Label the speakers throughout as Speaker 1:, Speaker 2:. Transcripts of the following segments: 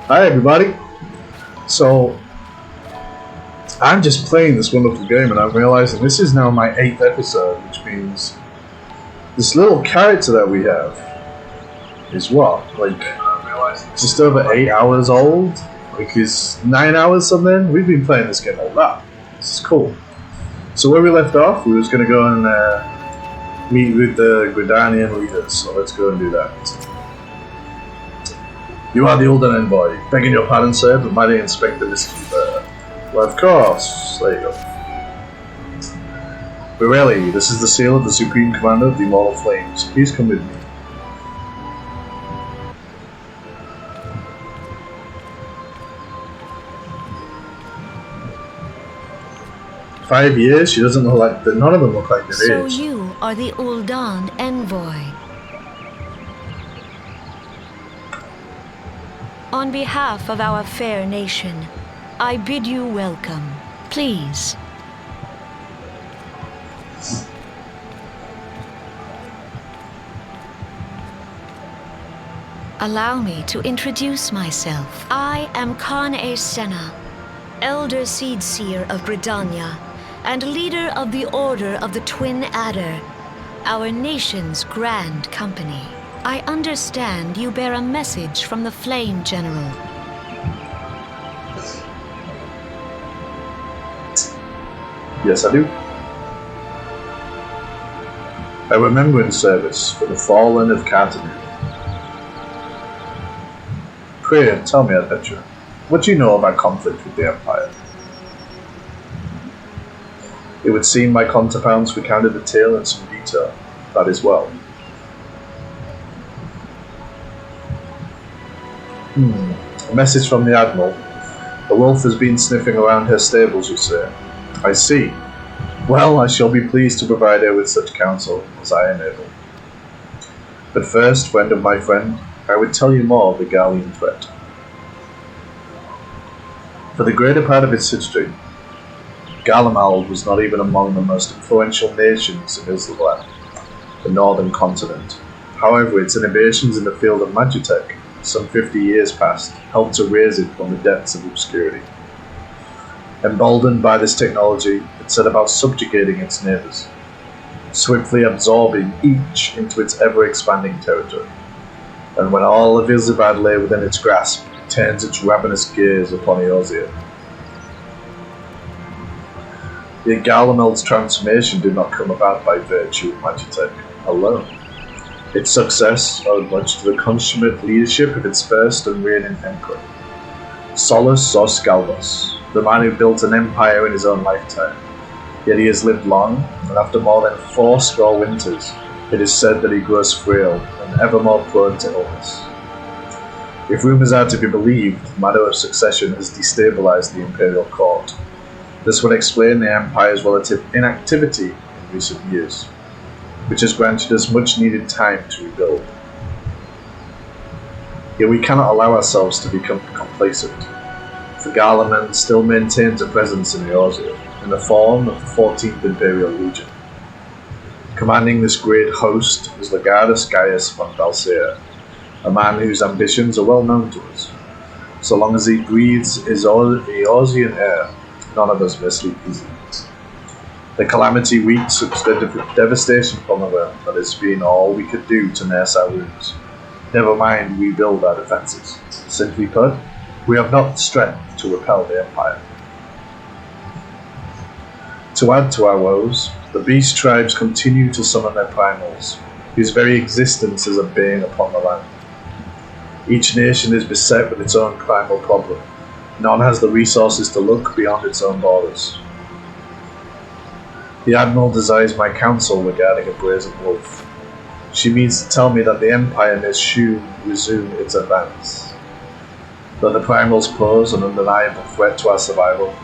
Speaker 1: Hi everybody. So I'm just playing this wonderful game and I'm realizing this is now my 8th episode, which means this little character that we have is what? Like just over 8 hours old? Like he's 9 hours something? We've been playing this game a lot. This is cool. So where we left off, we was going to go and meet with the Gridanian leaders, so let's go and do that. You are the Olden Envoy. Begging your pardon, sir, but mighty Inspector Miskeeper. Well, of course. There you go. Borelli, this is the seal of the Supreme Commander of the Immortal Flames. Please come with me. "5 years? She doesn't look like... None of them look like their age.
Speaker 2: So you are the Uldan Envoy. On behalf of our fair nation, I bid you welcome. Please. Allow me to introduce myself. I am Khan-e Senna, Elder Seedseer of Gridania, and leader of the Order of the Twin Adder, our nation's grand company. I understand you bear a message from the Flame General.
Speaker 1: Yes, I do. A remembrance service for the fallen of Cartanu. Pray, tell me, adventurer, what do you know about conflict with the Empire? It would seem my counterpounds recounted the tale in some detail. That is well. A message from the Admiral. The wolf has been sniffing around her stables, you say. I see. Well, I shall be pleased to provide her with such counsel as I am able. But first, friend of my friend, I would tell you more of the Gallian threat. For the greater part of its history, Galamald was not even among the most influential nations in Islam, the northern continent. However, its innovations in the field of magitech, some 50 years past, helped to raise it from the depths of obscurity. Emboldened by this technology, it set about subjugating its neighbours, swiftly absorbing each into its ever-expanding territory. And when all of Ilzibad lay within its grasp, it turns its ravenous gaze upon Eorzea. Yet Galameld's transformation did not come about by virtue of magitech alone. Its success owed much to the consummate leadership of its first and reigning emperor, Solus or Scalvus, the man who built an empire in his own lifetime. Yet he has lived long, and after more than 80 winters, it is said that he grows frail and ever more prone to illness. If rumours are to be believed, the matter of succession has destabilized the imperial court. This would explain the empire's relative inactivity in recent years, which has granted us much needed time to rebuild. Yet we cannot allow ourselves to become complacent, for Garlemald still maintains a presence in Eorzea, in the form of the 14th Imperial Legion. Commanding this great host is Legardus Gaius von Valsea, a man whose ambitions are well known to us. So long as he breathes Eorzean air, none of us may sleep easily. The calamity wreaked such devastation from the realm that it's been all we could do to nurse our wounds. Never mind rebuild our defences. Simply put, we have not the strength to repel the Empire. To add to our woes, the beast tribes continue to summon their primals, whose very existence is a bane upon the land. Each nation is beset with its own primal problem. None has the resources to look beyond its own borders. The Admiral desires my counsel regarding a brazen wolf. She means to tell me that the Empire may soon resume its advance. Though the primals pose an undeniable threat to our survival,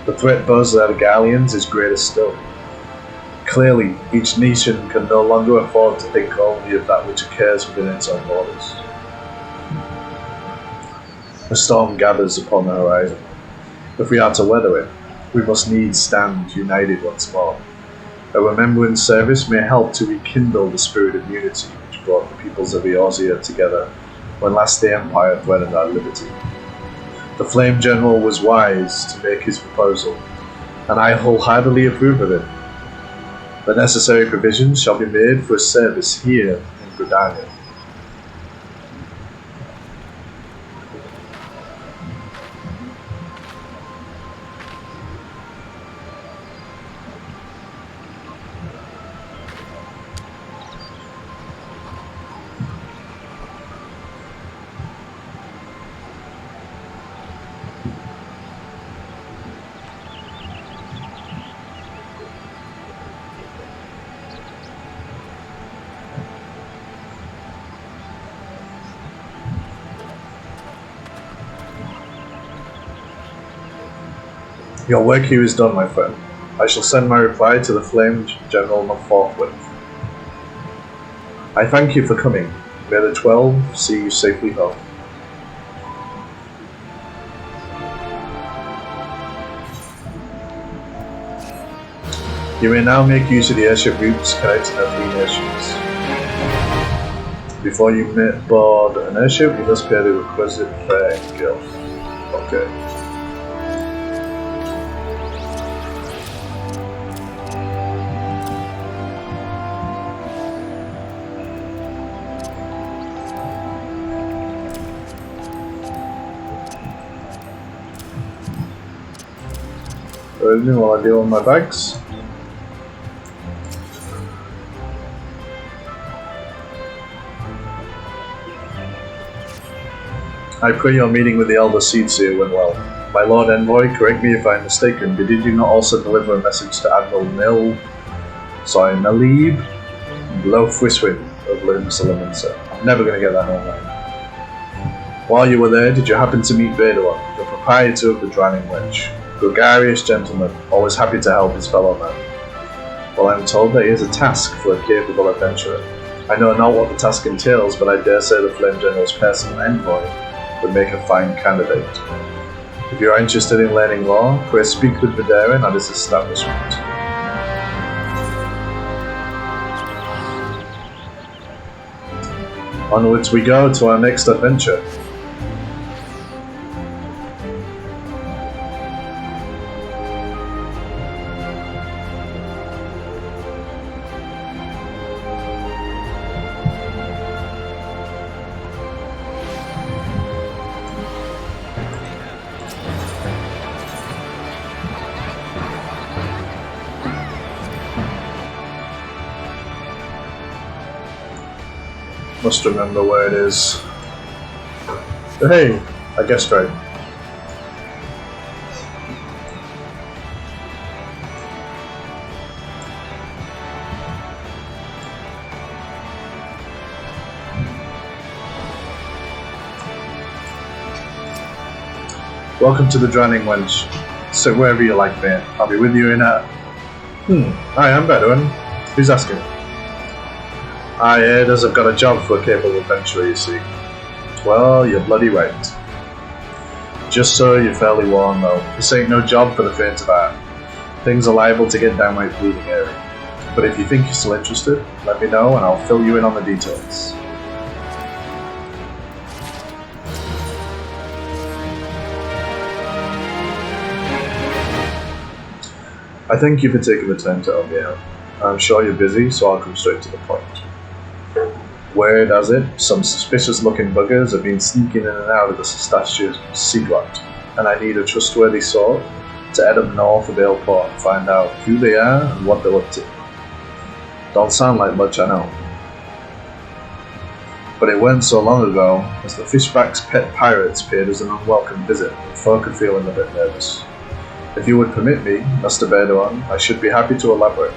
Speaker 1: the threat posed by the Gallians is greater still. Clearly, each nation can no longer afford to think only of that which occurs within its own borders. A storm gathers upon the horizon. If we are to weather it, we must needs stand united once more. A remembrance service may help to rekindle the spirit of unity which brought the peoples of Eorzea together when last the Empire threatened our liberty. The Flame General was wise to make his proposal, and I wholeheartedly approve of it. The necessary provisions shall be made for his service here in Gridania. Your work here is done, my friend. I shall send my reply to the Flame General forthwith. I thank you for coming. May the 12 see you safely home. You may now make use of the airship routes connecting our three nations. Before you board an airship, you must pay the requisite fare and guild. Okay. While I deal with my bags. I pray your meeting with the Elder Seedseer went well. My Lord Envoy, correct me if I'm mistaken, but did you not also deliver a message to Admiral Nalib Blowfwiswin of Limsalaminsa? I'm never going to get that name right. While you were there, did you happen to meet Vedor, the proprietor of the Drowning Wench? Gregarious gentleman, always happy to help his fellow man. Well, I'm told that he has a task for a capable adventurer. I know not what the task entails, but I dare say the Flame General's personal envoy would make a fine candidate. If you are interested in learning more, pray speak with Vidarin at his establishment. Onwards we go to our next adventure. Must remember where it is. Hey, I guessed right. Welcome to the Drowning Wench. Sit wherever you like, mate. I'll be with you in a... Hi, I'm Bedouin. Who's asking? I heard as I've got a job for a capable adventurer, you see. Well, you're bloody right. Just so you're fairly warned, though. This ain't no job for the faint of heart. Things are liable to get downright bleeding airy. But if you think you're still interested, let me know and I'll fill you in on the details. I thank you for taking the time to help me out. I'm sure you're busy, so I'll come straight to the point. Word has it, some suspicious-looking buggers have been sneaking in and out of the Sestashia Seaglot, and I need a trustworthy sort to head up north of Aleport and find out who they are and what they're up to. Don't sound like much, I know. But it weren't so long ago as the Fishback's pet pirates paid us an unwelcome visit, and folk are feeling a bit nervous. If you would permit me, Mr. Bedouin, I should be happy to elaborate.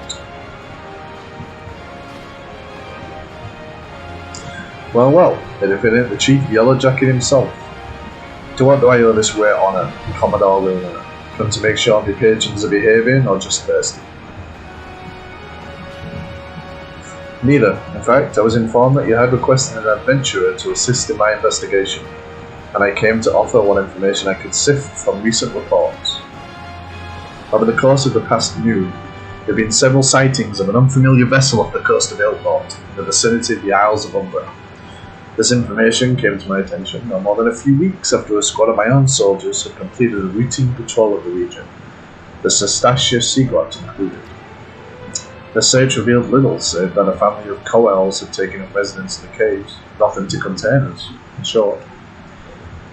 Speaker 1: Well, and if it ain't the Chief Yellowjacket himself. To what do I owe this rare honour, Commodore Luna? Come to make sure my patrons are behaving, or just thirsty? Neither. In fact, I was informed that you had requested an adventurer to assist in my investigation, and I came to offer what information I could sift from recent reports. Over the course of the past moon, there have been several sightings of an unfamiliar vessel off the coast of Aleport, in the vicinity of the Isles of Umbra. This information came to my attention no more than a few weeks after a squad of my own soldiers had completed a routine patrol of the region, the Sestashia Seaguat included. The search revealed little save that a family of co-elves had taken up residence in the caves, nothing to contain us, in short.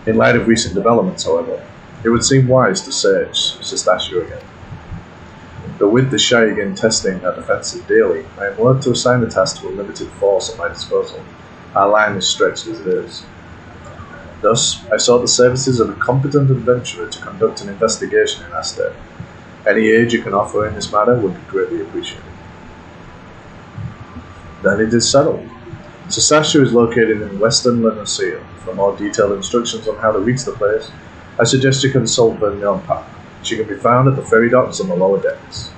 Speaker 1: In light of recent developments, however, it would seem wise to search Sestashia again. But with the Shaigan testing our defences daily, I am willing to assign the task to a limited force at my disposal. Our line is stretched as it is. Thus, I sought the services of a competent adventurer to conduct an investigation in our state. Any aid you can offer in this matter would be greatly appreciated. Then it is settled. Sestashia is located in western Lenosea. For more detailed instructions on how to reach the place, I suggest you consult Vernon. She can be found at the ferry docks on the lower decks.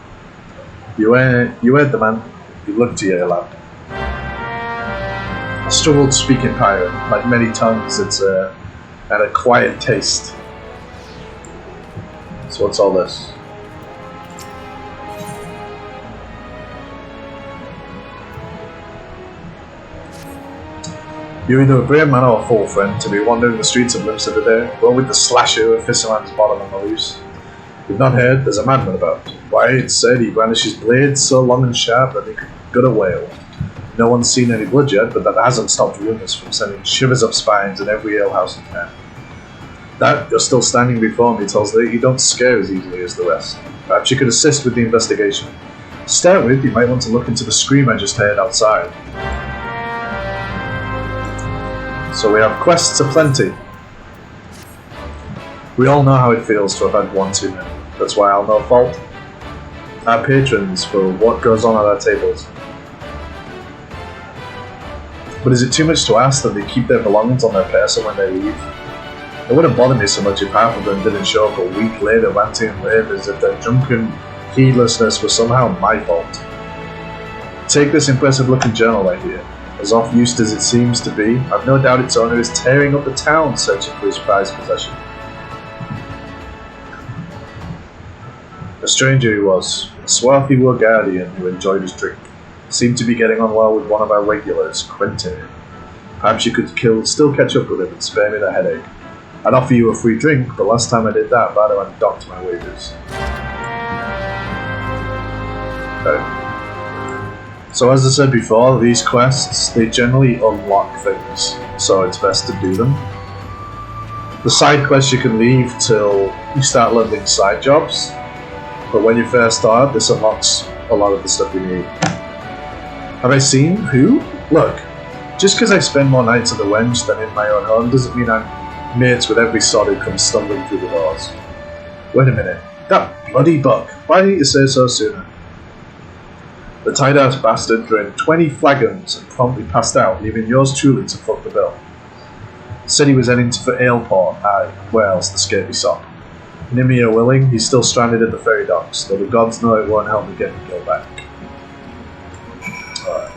Speaker 1: You heard the man. You look to your lad. I struggled speaking pirate. Like many tongues, it's an acquired taste. So what's all this? You're either a brave man or a fool, friend, to be wandering the streets of Limsa today, well with the slasher of Fisherman's bottom on the loose. You've not heard there's a madman about. Why, it's said he brandishes blades so long and sharp that he could gut a whale. No one's seen any blood yet, but that hasn't stopped rumours from sending shivers up spines in every alehouse in town. That you're still standing before me tells that you don't scare as easily as the rest. Perhaps you could assist with the investigation. To start with, you might want to look into the scream I just heard outside. So we have quests aplenty. We all know how it feels to have had one too many. That's why I'll no fault our patrons for what goes on at our tables. But is it too much to ask that they keep their belongings on their person when they leave? It wouldn't bother me so much if half of them didn't show up a week later ranting and raving as if their drunken heedlessness was somehow my fault. Take this impressive looking journal right here. As off-used as it seems to be, I've no doubt its owner is tearing up the town searching for his prized possession. A stranger he was, a swarthy Wargardian who enjoyed his drink. Seemed to be getting on well with one of our regulars, Quentin. Perhaps you could still catch up with him and spare me the headache. I'd offer you a free drink, but last time I did that, Bado had docked my wages. Okay. So as I said before, these quests, they generally unlock things, so it's best to do them. The side quests you can leave till you start leveling side jobs, but when you first start, this unlocks a lot of the stuff you need. Have I seen who? Look, just because I spend more nights at the Wench than in my own home doesn't mean I'm mates with every sod who comes stumbling through the doors. Wait a minute, that bloody buck, why didn't you say so sooner? The tight-ass bastard drained 20 flagons and promptly passed out, leaving yours truly to fuck the bill. Said he was heading for Aleport, aye, where else the scapey sop. Nimia willing, he's still stranded at the ferry docks, though the gods know it won't help me get the girl back. Alright.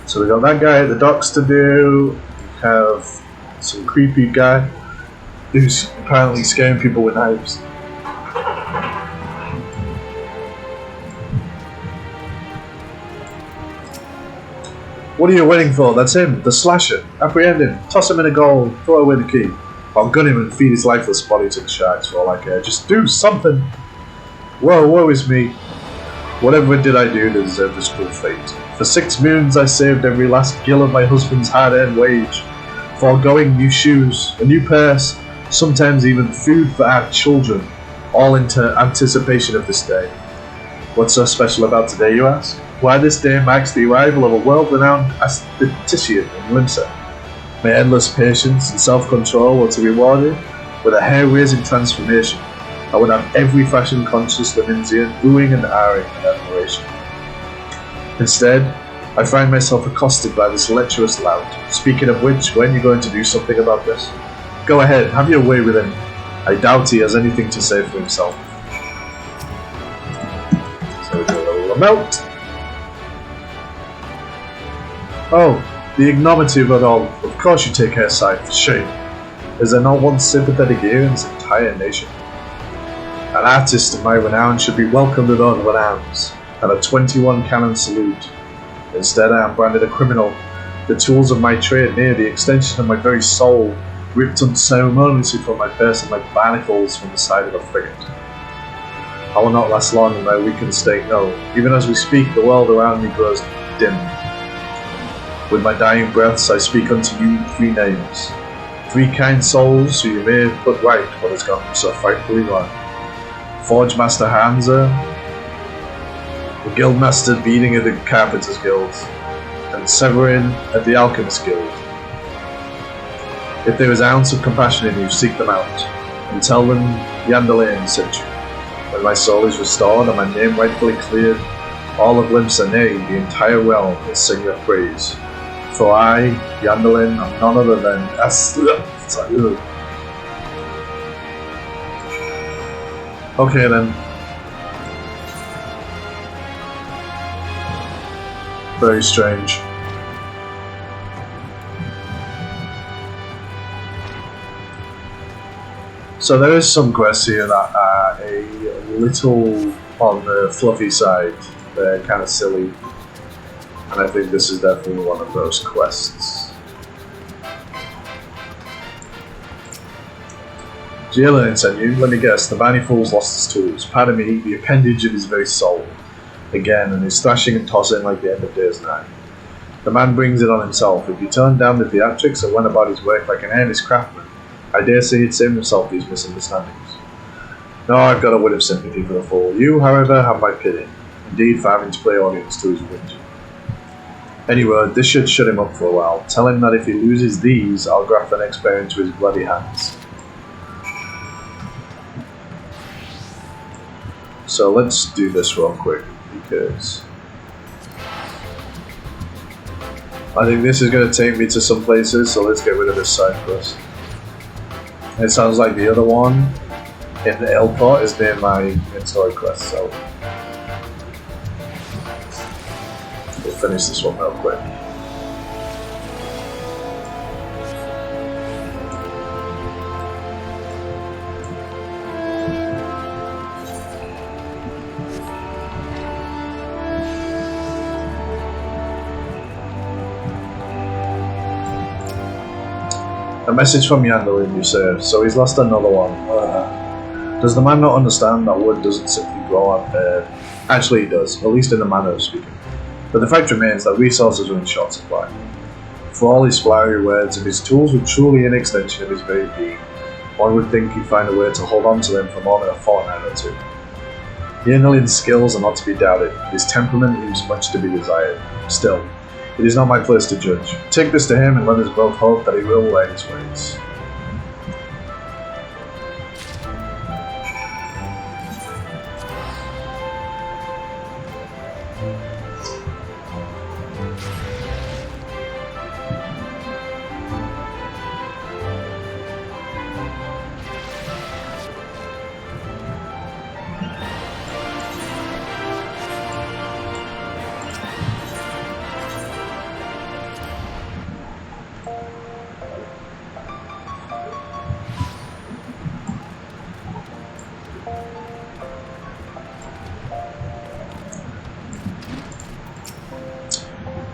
Speaker 1: So we got that guy at the docks to do. We have some creepy guy who's apparently scaring people with knives. What are you waiting for? That's him, the slasher. Apprehend him, toss him in a goal, throw away the key. I'll gun him and feed his lifeless body to the sharks for all I care. Just do something! Whoa, woe is me. Whatever did I do to deserve this cruel fate? For 6 moons I saved every last gill of my husband's hard-earned wage, foregoing new shoes, a new purse, sometimes even food for our children, all in anticipation of this day. What's so special about today, you ask? Why, this day marks the arrival of a world-renowned aesthetician in Limsa. My endless patience and self-control were to be rewarded with a hair-raising transformation. I would have every fashion-conscious Leminsian oohing and ahhing in admiration. Instead, I find myself accosted by this lecherous lout. Speaking of which, when are you going to do something about this? Go ahead, have your way with him. I doubt he has anything to say for himself. So we do a little amount. Oh, the ignominy of it all. Of course you take her side, for shame. Is there not one sympathetic ear in this entire nation? An artist of my renown should be welcomed with renown, and a 21 cannon salute. Instead I am branded a criminal, The tools of my trade, near the extension of my very soul, ripped unceremoniously from my person like barnacles from the side of a frigate. I will not last long in my weakened state, no. Even as we speak, the world around me grows dim. With my dying breaths, I speak unto you 3 names. 3 kind souls who you may have put right what has gone so frightfully wrong. Forge Master Hansa, the Guildmaster Beating of the Carpenters Guild, and Severin at the Alchemist Guild. If there is an ounce of compassion in you, seek them out, and tell them Yandalain sent you. When my soul is restored and my name rightfully cleared, all of Limsa, nay, the entire realm will sing your praise. For I, Yandalain, am none other than Okay then. Very strange. So there is some quests here that are a little on the fluffy side. They're kind of silly. And I think this is definitely one of those quests. Jalen sent you. Let me guess, the Vanny Fool's lost his tools. Pardon me, the appendage of his very soul. Again, and is thrashing and tossing like the end of days night. The man brings it on himself. If he turned down the theatrics and went about his work like an earnest craftsman, I dare say he'd save himself these misunderstandings. No, I've got a wit of sympathy for the fool. You, however, have my pity. Indeed, for having to play audience to his wit. Anyway, this should shut him up for a while. Tell him that if he loses these, I'll graft the next bear into his bloody hands. So let's do this real quick, because I think this is going to take me to some places, so let's get rid of this side quest. It sounds like the other one in the airport is near my in-story quest, so we'll finish this one real quick. A message from Yandalin, you say, so he's lost another one. Does the man not understand that wood doesn't simply grow on Earth? Actually he does, at least in the manner of speaking. But the fact remains that resources are in short supply. For all his flowery words, if his tools were truly an extension of his very being, one would think he'd find a way to hold on to them for more than a fortnight or two. Yandalin's skills are not to be doubted, his temperament leaves much to be desired. Still, it is not my place to judge. Take this to him and let us both hope that he will learn his ways.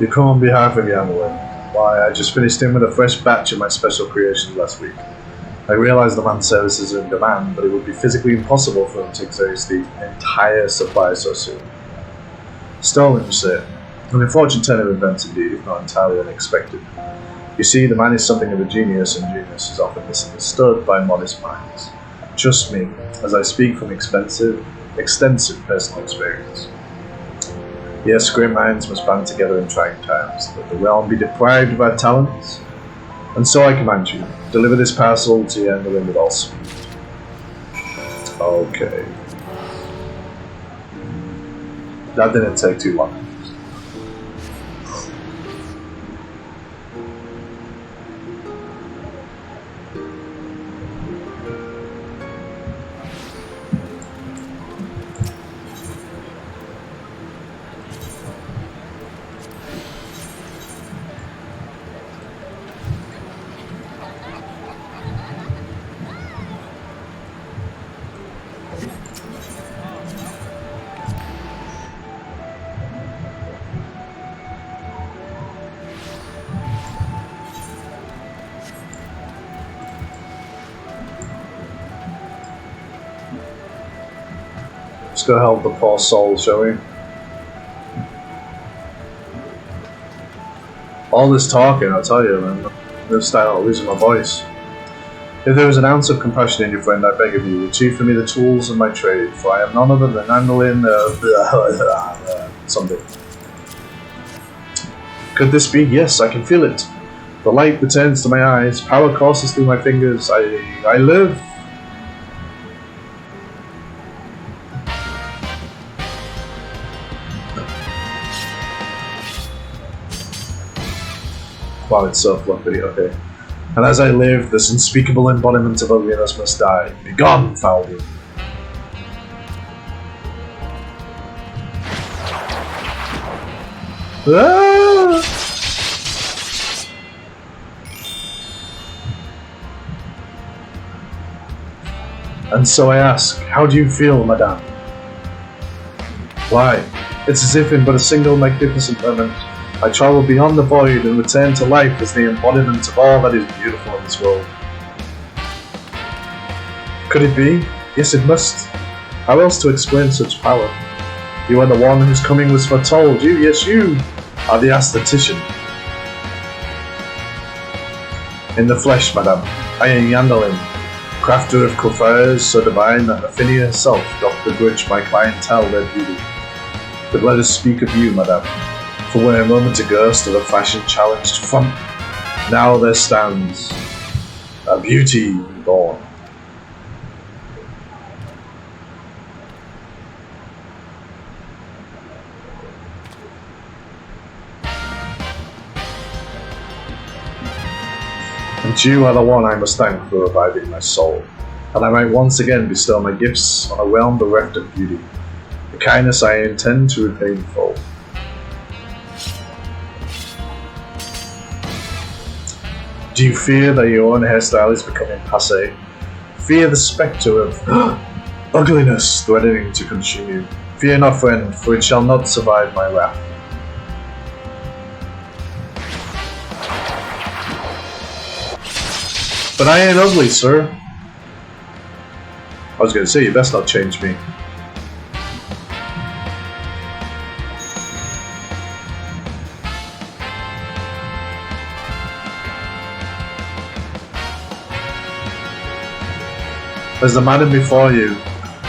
Speaker 1: You come on behalf of Yandalin. Why, I just finished him with a fresh batch of my special creations last week. I realize the man's services are in demand, but it would be physically impossible for him to exhaust the entire supply so soon. Stolen, you say? An unfortunate turn of events indeed, if not entirely unexpected. You see, the man is something of a genius, and genius is often misunderstood by modest minds. Trust me, as I speak from extensive personal experience. Yes, great minds must band together in trying times, that the realm be deprived of our talents. And so I command you, deliver this parcel to Yandalin with all speed. Okay. That didn't take too long. Let's go help the poor soul, shall we? All this talking, I'll tell you, man, I'm going to start losing my voice. If there is an ounce of compassion in your friend, I beg of you, retrieve for me the tools of my trade, for I am none other than Andalin something. Could this be? Yes, I can feel it. The light returns to my eyes, power courses through my fingers, I live! Wow, it's so fluffy, okay. And as I live, this unspeakable embodiment of ugliness must die. Begone, Paladin! Ah! And so I ask, how do you feel, madame? Why, it's as if in but a single magnificent moment, I travel beyond the void and return to life as the embodiment of all that is beautiful in this world. Could it be? Yes, it must. How else to explain such power? You are the one whose coming was foretold. You, yes, you are the aesthetician. In the flesh, madame, I am Yandalin, crafter of coiffures so divine that Afinia herself doth begrudge my clientele their beauty. But let us speak of you, madame. For where a moment ago stood a fashion-challenged front, now there stands a beauty reborn. And you are the one I must thank for reviving my soul, and I might once again bestow my gifts on a realm bereft of beauty, a kindness I intend to repay in full. Do you fear that your own hairstyle is becoming passé? Fear the spectre of ugliness threatening to consume you? Fear not, friend, for it shall not survive my wrath. But I ain't ugly, sir. I was going to say, you best not change me. As the madam before you,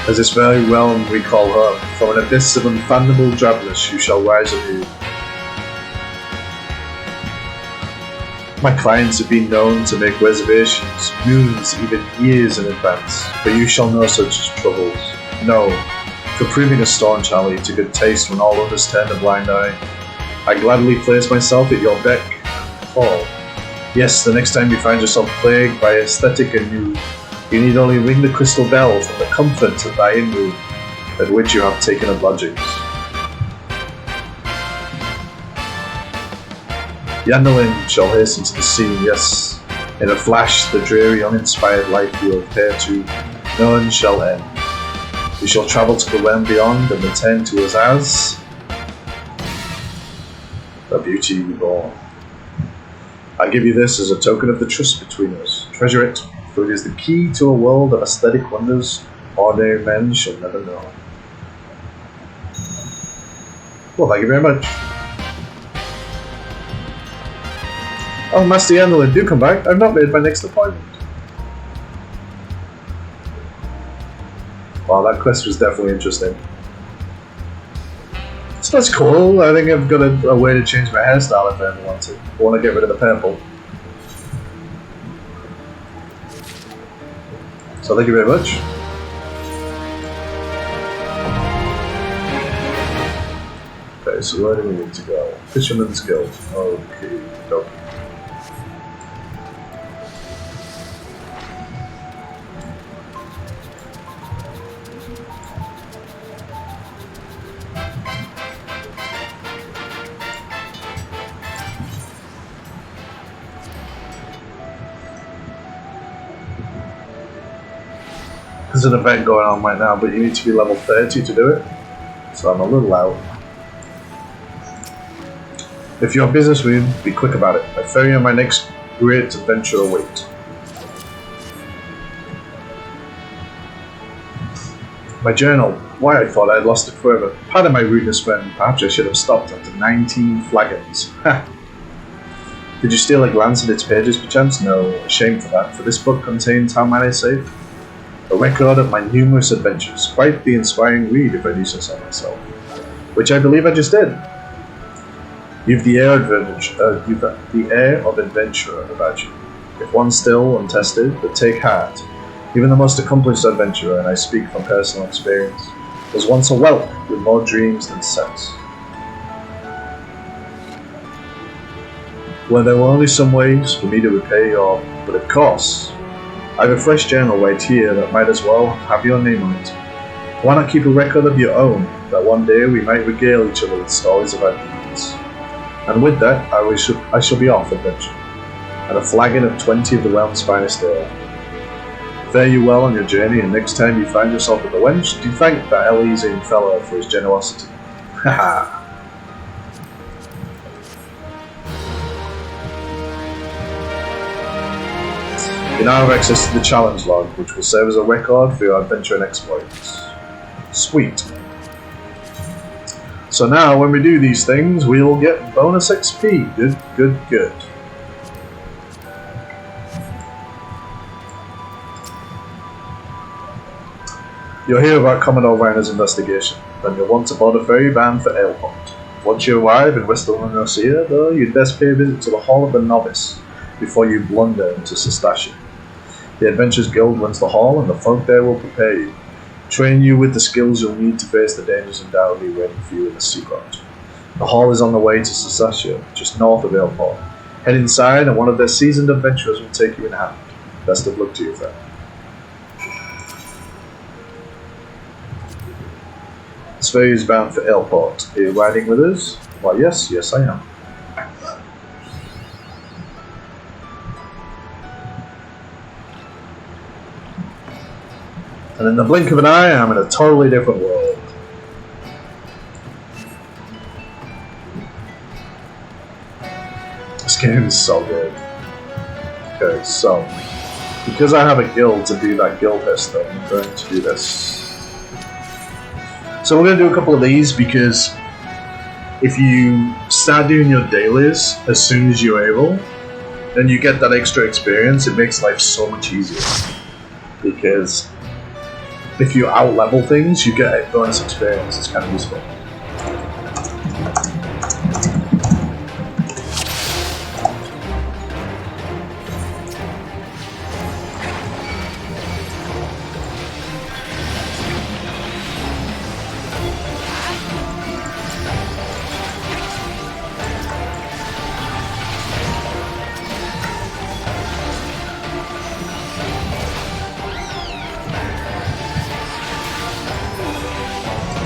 Speaker 1: as this very realm we call home, from an abyss of unfathomable drabness you shall rise anew. My clients have been known to make reservations, moons, even years in advance, but you shall know such troubles. No, for proving a staunch ally to good taste when all others turn a blind eye, I gladly place myself at your beck and call. Yes, the next time you find yourself plagued by aesthetic anew, you need only ring the crystal bell from the comfort of thy inn room, at which you have taken up lodgings. Yandalin shall hasten to the scene, yes, in a flash the dreary uninspired life you have hitherto known shall end. We shall travel to the realm beyond and return to us as the beauty reborn. I give you this as a token of the trust between us. Treasure it, for it is the key to a world of aesthetic wonders ordinary men shall never know. Well, thank you very much. Oh, Master Yandalin, do come back. I've not made my next appointment. Wow, that quest was definitely interesting. So that's cool. I think I've got a way to change my hairstyle if I ever want to. I want to get rid of the purple. So thank you very much. Okay, so where do we need to go? Fisherman's Guild. Okay, dope. There's an event going on right now, but you need to be level 30 to do it, so I'm a little out. If you're business with me, be quick about it. I fear you my next great adventure await. My journal. Why, I thought I had lost it forever. Pardon my rudeness, friend. Perhaps I should have stopped after 19 flagons. Ha! Did you steal a glance at its pages, perchance? No, shame for that, for this book contains, how might I say, a record of my numerous adventures. Quite the inspiring read, if I do say so myself. Which I believe I just did. You've the air of adventurer about you. If one still untested, but take heart. Even the most accomplished adventurer, and I speak from personal experience, was once a whelp with more dreams than sex. Well, there were only some ways for me to repay your, but of course, I have a fresh journal right here that might as well have your name on it. Why not keep a record of your own, that one day we might regale each other with stories of our deeds? And with that, I shall be off adventure, and a flagon of 20 of the realm's finest ale. Fare you well on your journey, and next time you find yourself with a wench, do thank that Elysian fellow for his generosity. Haha. You now have access to the challenge log, which will serve as a record for your adventure and exploits. Sweet. So now, when we do these things, we will get bonus XP. Good, good, good. You'll hear about Commodore Reiner's investigation. Then you'll want to board a ferry bound for Aleport. Once you arrive in West Lunosia, though, you'd best pay a visit to the Hall of the Novice before you blunder into Sestassia. The Adventurers Guild runs the hall, and the folk there will prepare you, train you with the skills you'll need to face the dangers undoubtedly waiting for you in the secret. The hall is on the way to Sestassia, just north of Aleport. Head inside, and one of their seasoned adventurers will take you in hand. Best of luck to you, friend. This ferry is bound for Aleport. Are you riding with us? Why, yes, I am. And in the blink of an eye, I'm in a totally different world. This game is so good. Okay, so because I have a guild to do that guild test thing, I'm going to do this. So we're going to do a couple of these because if you start doing your dailies as soon as you're able, then you get that extra experience. It makes life so much easier. Because if you out-level things, you get a bonus experience. It's kind of useful.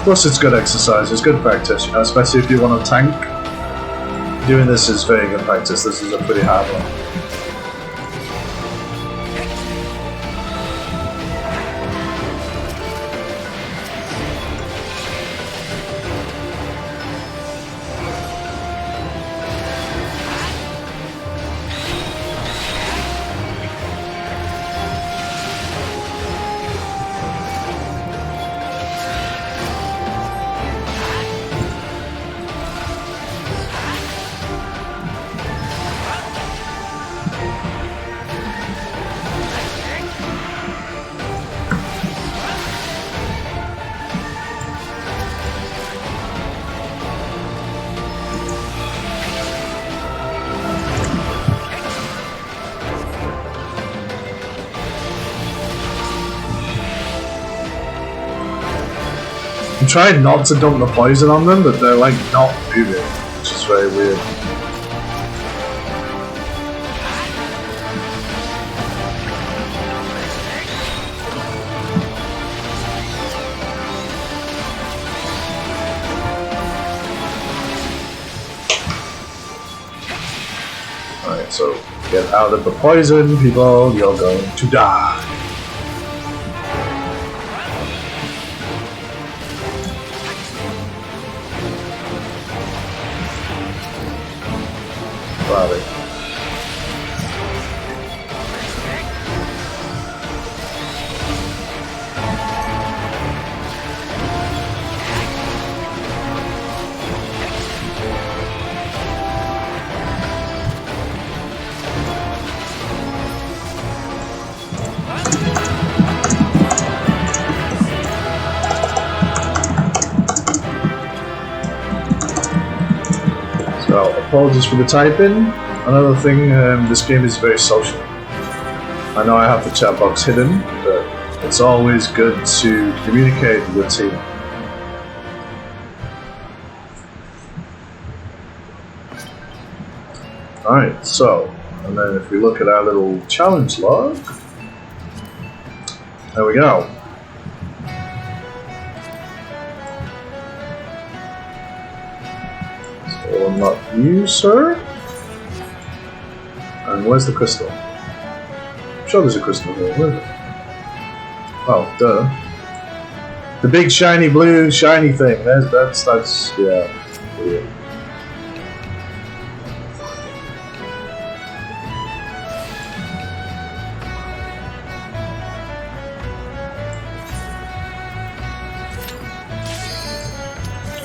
Speaker 1: Plus, it's good exercise, it's good practice, you know, especially if you want to tank. Doing this is very good practice. This is a pretty hard one. I tried not to dump the poison on them, but they're like not moving, which is very weird. Alright, so get out of the poison, people, you're going to die. Bobby. So, apologies for the typing. Another thing, this game is very social. I know I have the chat box hidden, but it's always good to communicate with your team. Alright, so, and then if we look at our little challenge log, there we go. So unlock you, sir. And where's the crystal? I'm sure there's a crystal here, where is it? Oh, duh. The big shiny blue shiny thing. That's yeah. Weird.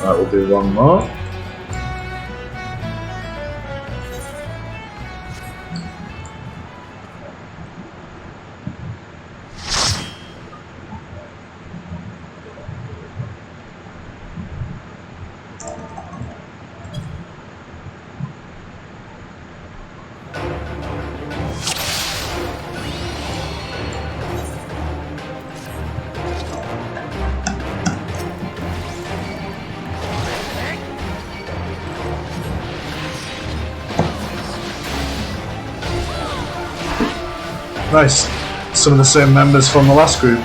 Speaker 1: Alright, we'll do one more. Nice. Some of the same members from the last group.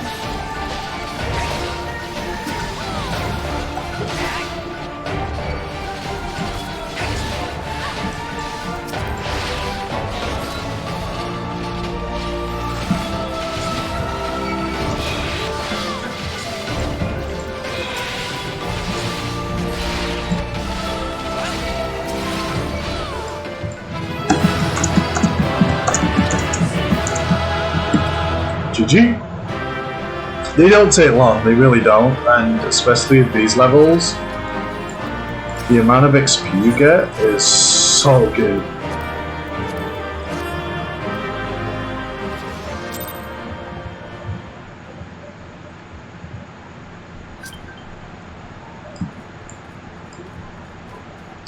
Speaker 1: GG. They don't take long, they really don't, and especially at these levels, the amount of XP you get is so good.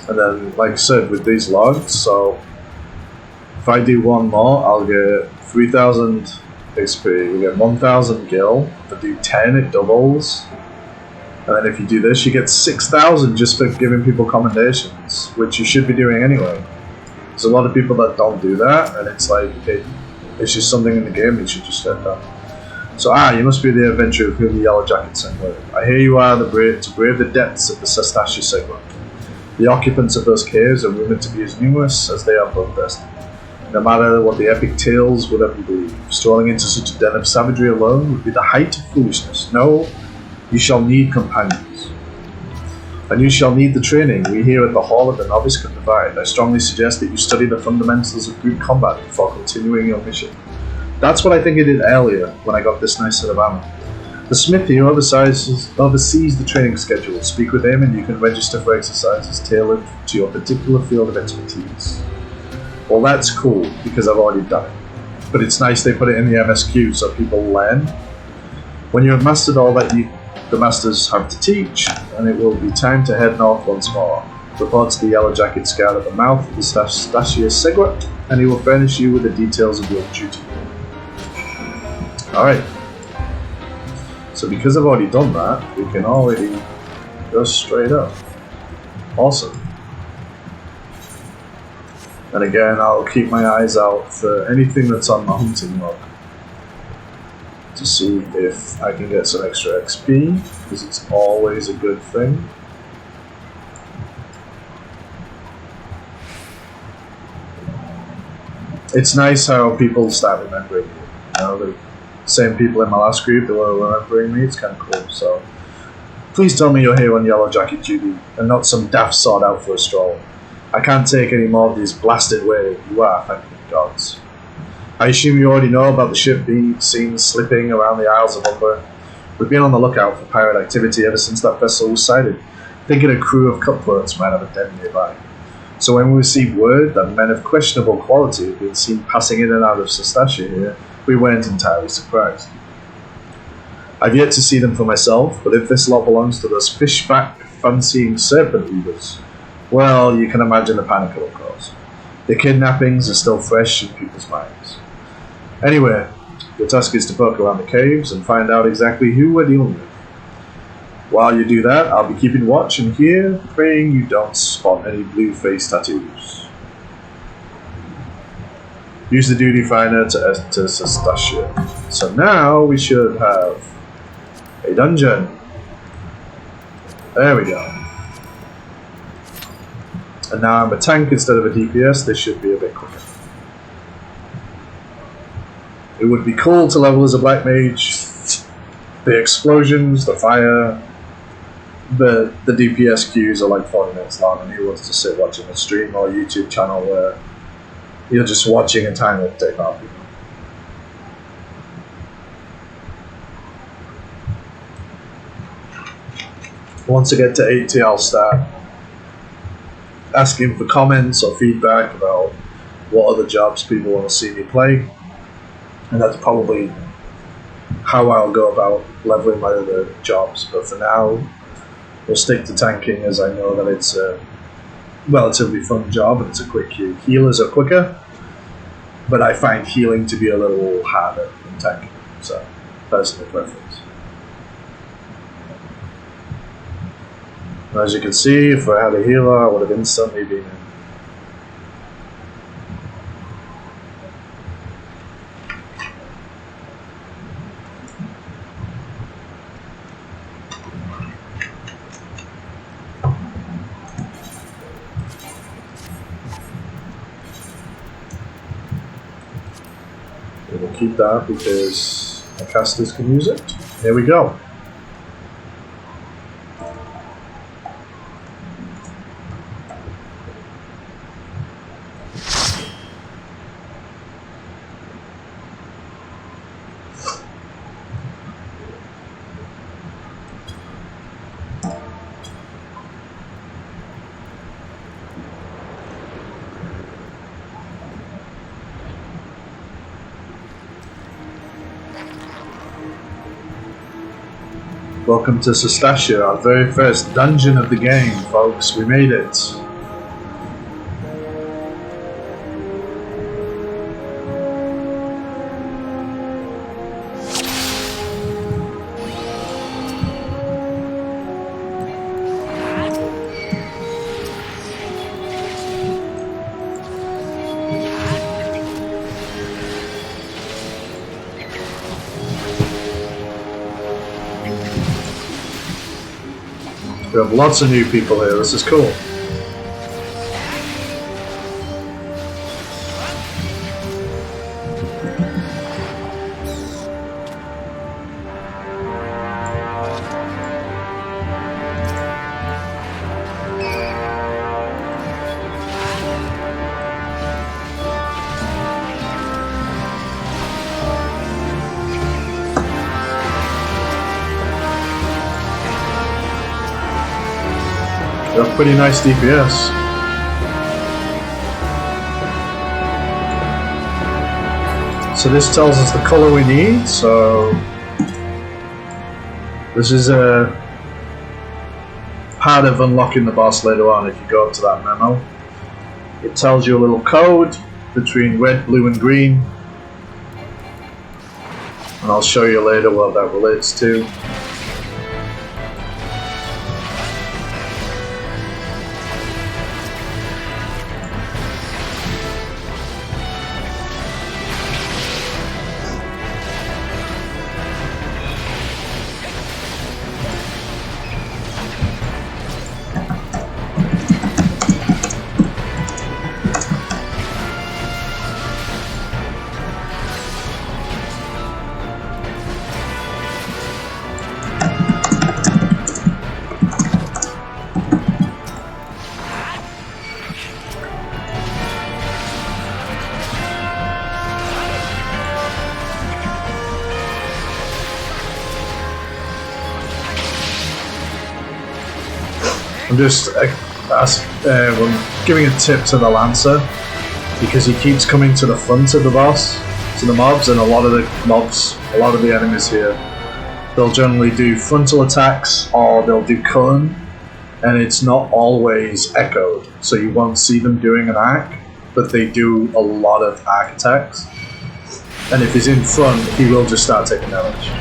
Speaker 1: And then, like I said, with these logs, so if I do one more, I'll get 3,000 XP, you get 1,000 gil. If I do 10, it doubles. And then if you do this, you get 6,000 just for giving people commendations, which you should be doing anyway. There's a lot of people that don't do that, and it's like, it's just something in the game that you should just get done. So, you must be the adventurer whom the Yellow Jacket sent word. I hear you are to brave the depths of the Sastasha Segment. The occupants of those caves are rumored to be as numerous as they are bloodthirsty. No matter what the epic tales would ever believe, strolling into such a den of savagery alone would be the height of foolishness. No, you shall need companions. And you shall need the training we here at the Hall of the Novice can provide. I strongly suggest that you study the fundamentals of group combat before continuing your mission. That's what I think I did earlier when I got this nice set of ammo. The smith here oversees the training schedule. Speak with him and you can register for exercises tailored to your particular field of expertise. Well, that's cool, because I've already done it. But it's nice they put it in the MSQ so people learn. When you have mastered all that the masters have to teach, and it will be time to head north once more. Report to the Yellow Jacket Scout at the mouth of the Sastasha Segwit, and he will furnish you with the details of your duty. Alright. So because I've already done that, we can already go straight up. Awesome. And again, I'll keep my eyes out for anything that's on my hunting log to see if I can get some extra XP, because it's always a good thing. It's nice how people start remembering you. You know, the same people in my last group that were remembering me. It's kind of cool. So please tell me you're here on Yellow Jacket duty and not some daft sod out for a stroll. I can't take any more of these blasted way you are, thank the gods. I assume you already know about the ship being seen slipping around the Isles of Umber. We've been on the lookout for pirate activity ever since that vessel was sighted, thinking a crew of cutthroats might have a den nearby. So when we received word that men of questionable quality have been seen passing in and out of Sastasha here, we weren't entirely surprised. I've yet to see them for myself, but if this lot belongs to those fishback fancying serpent weavers, well, you can imagine the panic it will cause. The kidnappings are still fresh in people's minds. Anyway, your task is to poke around the caves and find out exactly who we're dealing with. While you do that, I'll be keeping watch in here, praying you don't spot any blue face tattoos. Use the duty finder to enter Sestassia. So now we should have a dungeon. There we go. And now I'm a tank instead of a DPS, this should be a bit quicker. It would be cool to level as a black mage. The explosions, the fire, the DPS queues are like 40 minutes long, and who wants to sit watching a stream or a YouTube channel where you're just watching a time will take off. Once I get to 80, I'll start asking for comments or feedback about what other jobs people want to see me play, and that's probably how I'll go about leveling my other jobs. But for now, we'll stick to tanking, as I know that it's a relatively fun job and it's a quick queue. Healers are quicker, but I find healing to be a little harder than tanking, so personal preference. As you can see, if I had a healer, I would have instantly been in. We'll keep that because my casters can use it. Here we go. Welcome to Sestassia, our very first dungeon of the game, folks. We made it. We have lots of new people here, this is cool. We have pretty nice DPS. So this tells us the color we need, so this is a part of unlocking the boss later on. If you go up to that memo, it tells you a little code between red, blue and green, and I'll show you later what that relates to. I'm just giving a tip to the Lancer because he keeps coming to the front of the boss, to the mobs, and a lot of the enemies here, they'll generally do frontal attacks or they'll do cone, and it's not always echoed, so you won't see them doing an arc, but they do a lot of arc attacks. And if he's in front, he will just start taking damage.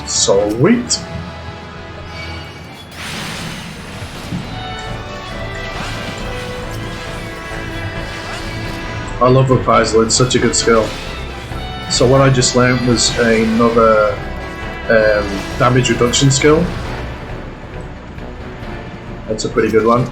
Speaker 1: Sweet. I love Reprisal, it's such a good skill. So what I just learned was another damage reduction skill. That's a pretty good one.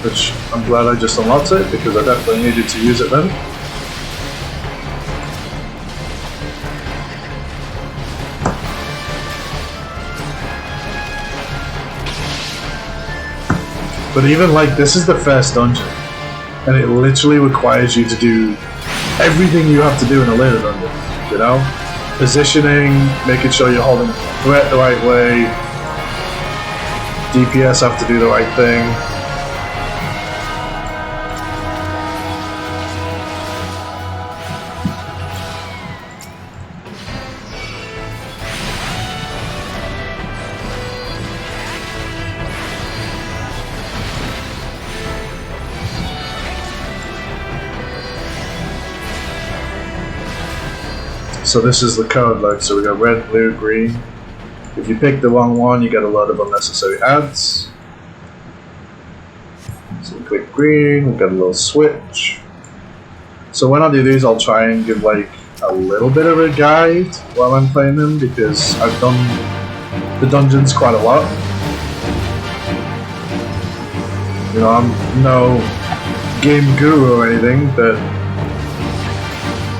Speaker 1: Which I'm glad I just unlocked it, because I definitely needed to use it then. But even like, this is the first dungeon, and it literally requires you to do everything you have to do in a later dungeon, you know? Positioning, making sure you're holding threat the right way, DPS have to do the right thing. So this is the code, like, so we got red, blue, green. If you pick the wrong one, you get a lot of unnecessary ads. So we click green, we got a little switch. So when I do these, I'll try and give like a little bit of a guide while I'm playing them, because I've done the dungeons quite a lot. You know, I'm no game guru or anything, but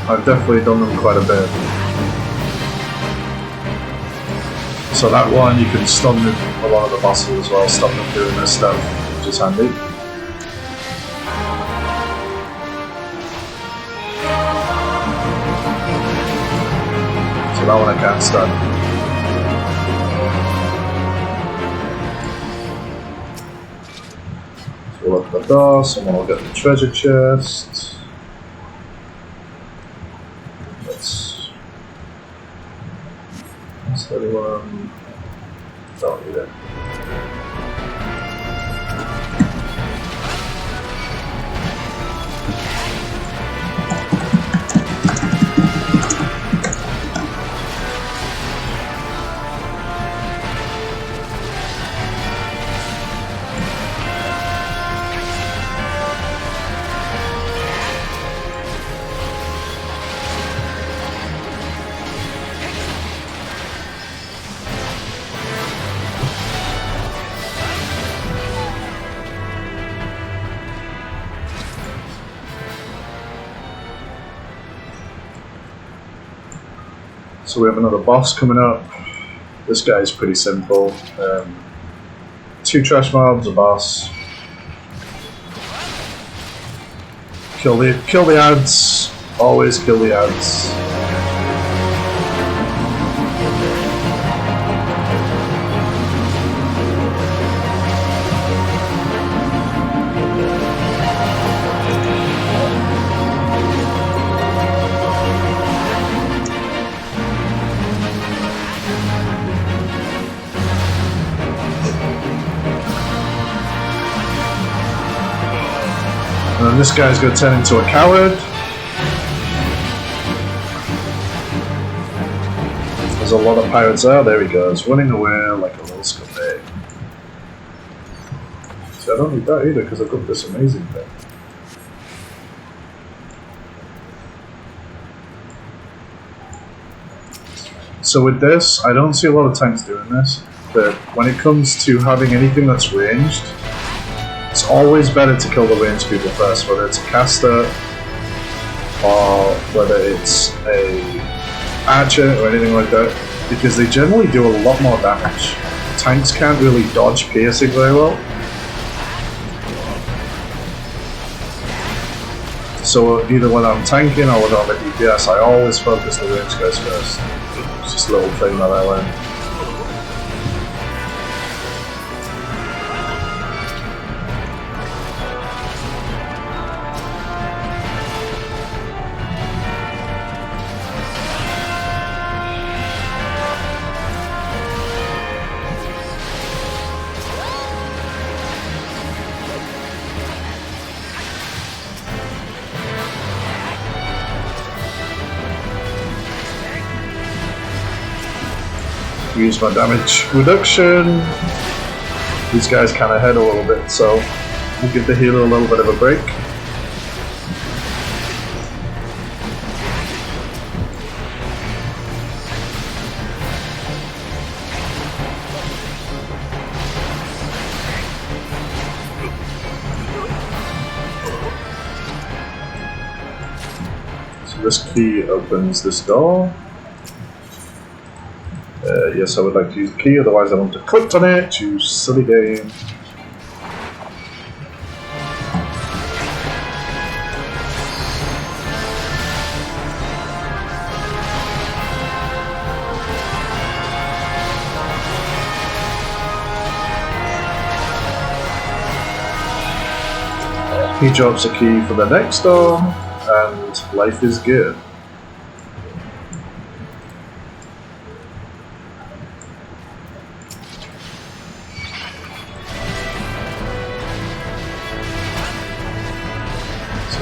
Speaker 1: I've definitely done them quite a bit. So that one, you can stun a lot of the bosses as well, stop them doing their stuff, which is handy. So that one I can't stun. So we'll open the door, someone will get the treasure chest. Anyone? Don't need it. So we have another boss coming up. This guy's pretty simple. 2 trash mobs, a boss. Kill the ads. Always kill the ads. And then this guy's going to turn into a coward. There's a lot of pirates there. There he goes, running away like a little scumbag. So I don't need that either because I've got this amazing thing. So with this, I don't see a lot of tanks doing this, but when it comes to having anything that's ranged, it's always better to kill the ranged people first, whether it's a caster or whether it's a archer or anything like that, because they generally do a lot more damage. Tanks can't really dodge piercing very well. So either when I'm tanking or when I'm a DPS, I always focus the ranged guys first. It's just a little thing that I learned. Use my damage reduction. These guys kind of head a little bit, so we'll give the healer a little bit of a break. So this key opens this door. Yes, I would like to use the key, otherwise I won't have clicked on it, you silly game. He drops a key for the next door, and life is good.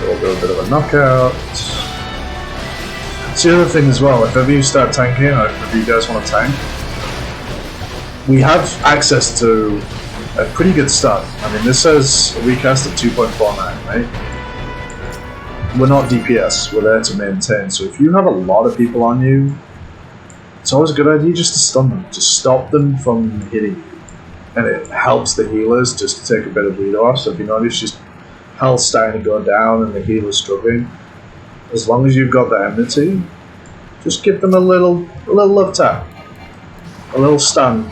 Speaker 1: We'll do a bit of a knockout. It's the other thing as well, if ever you start tanking, or if ever you guys want to tank, we have access to a pretty good start. I mean, this says a recast of 2.49, right? We're not DPS, we're there to maintain, so if you have a lot of people on you, it's always a good idea just to stun them, to stop them from hitting you. And it helps the healers just to take a bit of bleed off, so if you notice just health starting to go down and the healer's struggling, as long as you've got the enmity, just give them a little love tap, a little stun.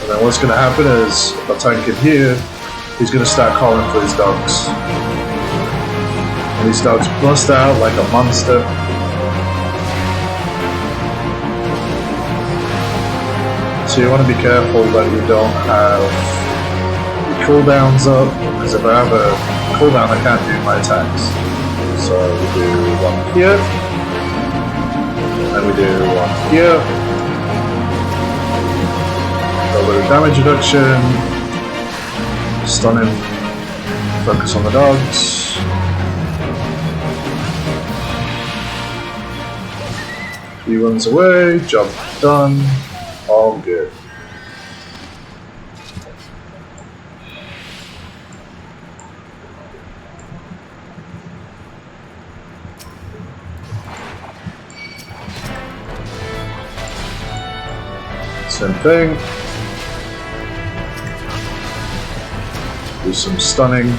Speaker 1: And then what's going to happen is, if I tank in here, he's going to start calling for his dogs. And these dogs bust out like a monster. So you want to be careful that you don't have your cooldowns up, because if I have a cooldown I can't do my attacks. So we do one here, and we do one here. A little bit of damage reduction, stun him, focus on the dogs. He runs away, job done, all good. Same thing. Do some stunning.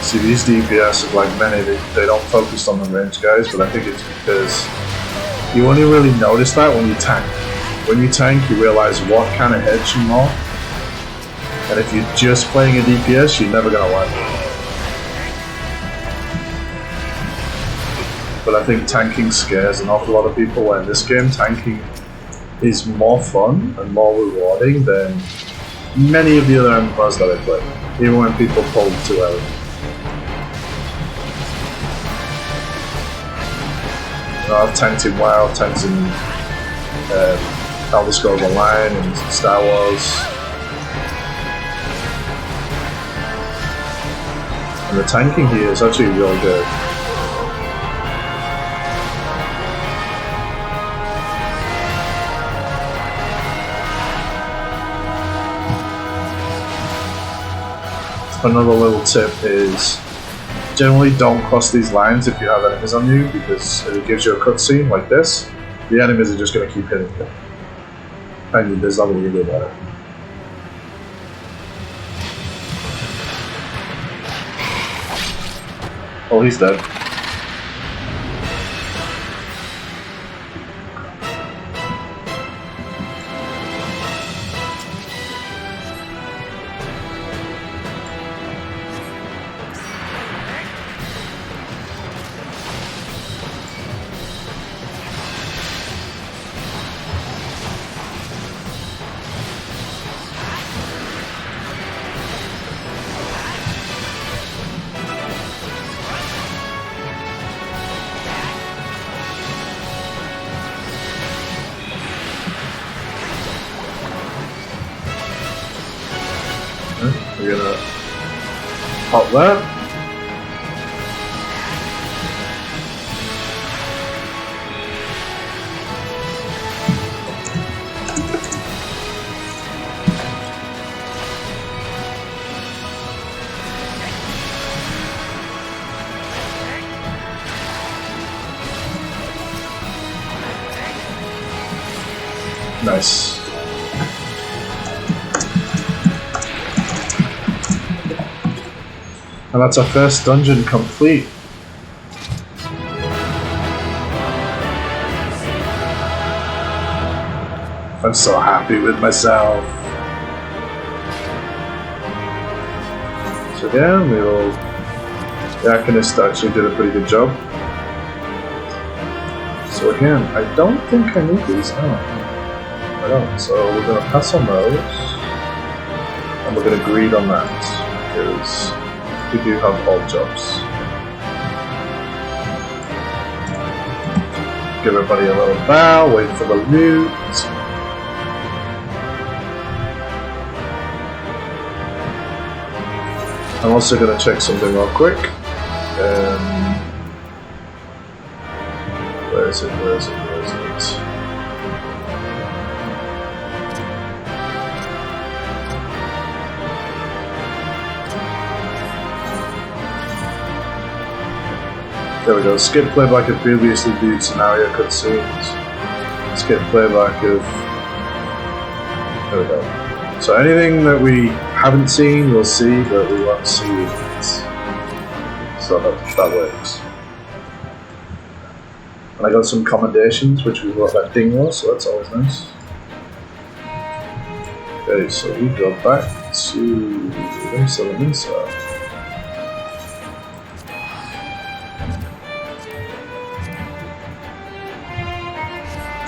Speaker 1: See, these DPS, like many, they don't focus on the range guys, but I think it's because you only really notice that when you tank. When you tank, you realize what kind of hits you more. And if you're just playing a DPS, you're never going to learn. But I think tanking scares an awful lot of people, where in this game, tanking is more fun and more rewarding than many of the other MMOs that I play, even when people pull too early. I've tanked in WoW, I've tanked in Elder Scrolls Online and Star Wars. And the tanking here is actually really good. Another little tip is generally don't cross these lines if you have enemies on you, because if it gives you a cutscene like this, the enemies are just going to keep hitting you. And there's nothing you can do about it. Oh, he's dead. We're gonna pop that. Nice. And that's our first dungeon complete. I'm so happy with myself. So yeah, the Arcanist actually did a pretty good job. So again, I don't think I need these. Oh, I don't. So we're going to pass on those. And we're going to greed on that. Because we do have all jobs. Give everybody a little bow, wait for the loot. I'm also going to check something real quick. Where is it? There we go. Skip playback of previously viewed scenario cutscenes. Skip playback of. There we go. So anything that we haven't seen, we'll see, but we won't see it. So that works. And I got some commendations, which was what that ding was, so that's always nice. Okay, so we go back to Minsa.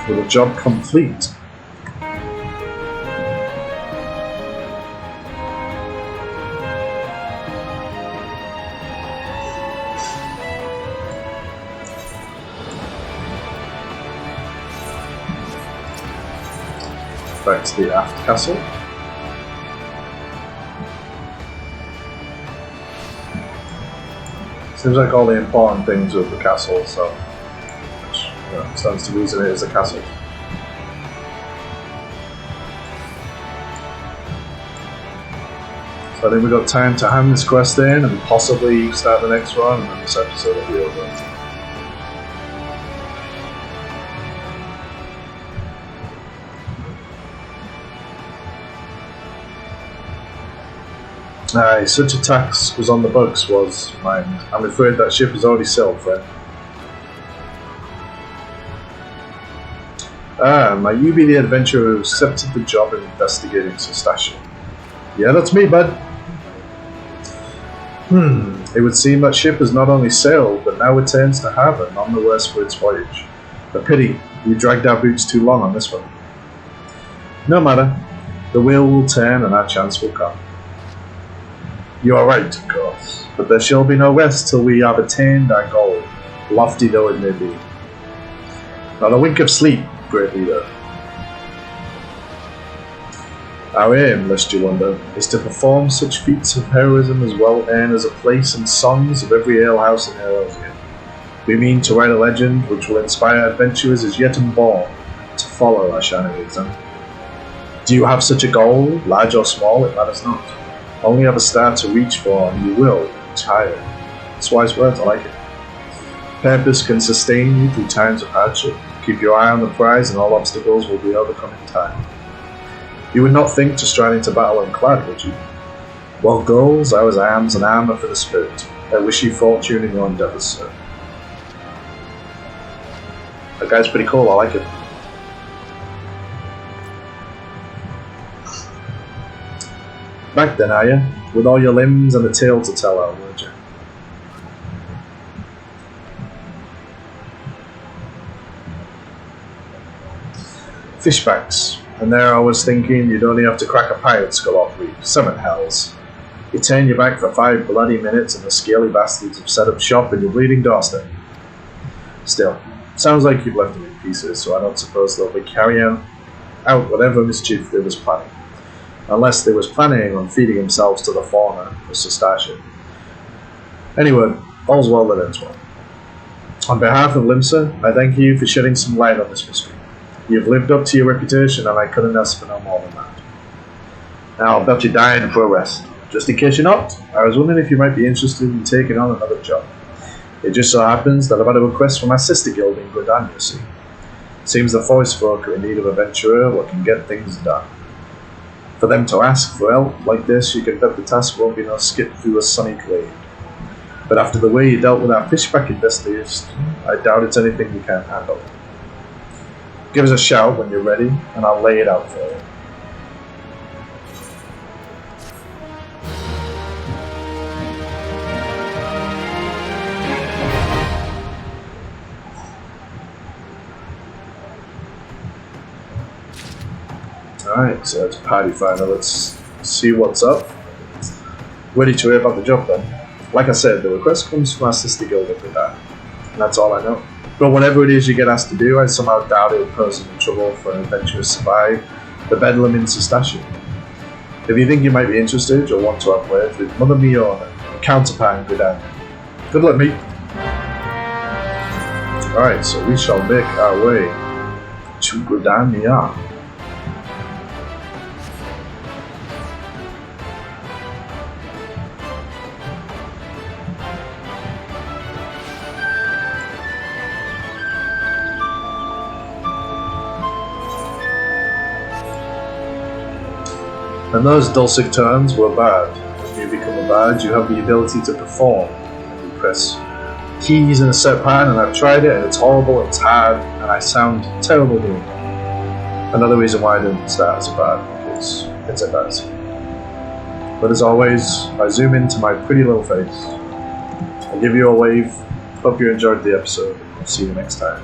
Speaker 1: With a job complete. Back to the aft castle. Seems like all the important things with the castle, so stands to reason it is a castle. So I think we've got time to hand this quest in and possibly start the next one, and then this episode will be over. Aye, such a tax was on the bugs, was mine. I'm afraid that ship is already sailed, friend. Ah, might you be the adventurer who accepted the job of investigating Sestashian? Yeah, that's me, bud. It would seem that ship has not only sailed, but now returns to harbour, none the worse for its voyage. A pity, we dragged our boots too long on this one. No matter, the wheel will turn and our chance will come. You are right, of course, but there shall be no rest till we have attained our goal, lofty though it may be. Not a wink of sleep, great leader. Our aim, lest you wonder, is to perform such feats of heroism as well earn us a place in songs of every alehouse in Eosia. We mean to write a legend which will inspire adventurers as yet unborn to follow our shining example. Do you have such a goal, large or small, it matters not. Only have a star to reach for and you will reach higher. It's wise words, I like it. Purpose can sustain you through times of hardship. Keep your eye on the prize and all obstacles will be overcome in time. You would not think to stride into battle unclad, would you? Well, goals are as arms and armour for the spirit. I wish you fortune in your endeavours, sir. That guy's pretty cool, I like it. Back then, are you? With all your limbs and a tale to tell out, weren't you? Fishbacks. And there I was thinking you'd only have to crack a pirate skull off me. Summon hells. You turn your back for 5 bloody minutes and the scaly bastards have set up shop in your bleeding doorstep. Still, sounds like you've left them in pieces, so I don't suppose they'll be carrying out whatever mischief they was planning. Unless they was planning on feeding themselves to the fauna of Sestashian. Anyway, all's well that ends well. On behalf of Limsa, I thank you for shedding some light on this mystery. You've lived up to your reputation and I couldn't ask for no more than that. Now I'll bet you're dying for a rest. Just in case you're not, I was wondering if you might be interested in taking on another job. It just so happens that I've had a request from my sister guild in Gridania, see. Seems the forest folk are in need of a venturer who can get things done. For them to ask for help like this, you can bet the task won't be no skip through a sunny glade. But after the way you dealt with our fishback investigation, I doubt it's anything you can't handle. Give us a shout when you're ready, and I'll lay it out for you. Alright, so it's party final. Let's see what's up. Ready to hear about the job then. Like I said, the request comes from our sister guild up with that. And that's all I know. But whatever it is you get asked to do, I somehow doubt it will pose any trouble for an adventurer to survive the bedlam in Sestashian. If you think you might be interested or want to have words with Mother Miona, counterpart in Gridania. Good luck, mate. Alright, so we shall make our way to Gridania. And those dulcet tones were bad. When you become a bard, you have the ability to perform. And you press keys in a set pattern, and I've tried it, and it's horrible, it's hard, and I sound terrible doing it. Another reason why I didn't start as a bard, because it's embarrassing. But as always, I zoom into my pretty little face. I give you a wave. Hope you enjoyed the episode. I'll see you next time.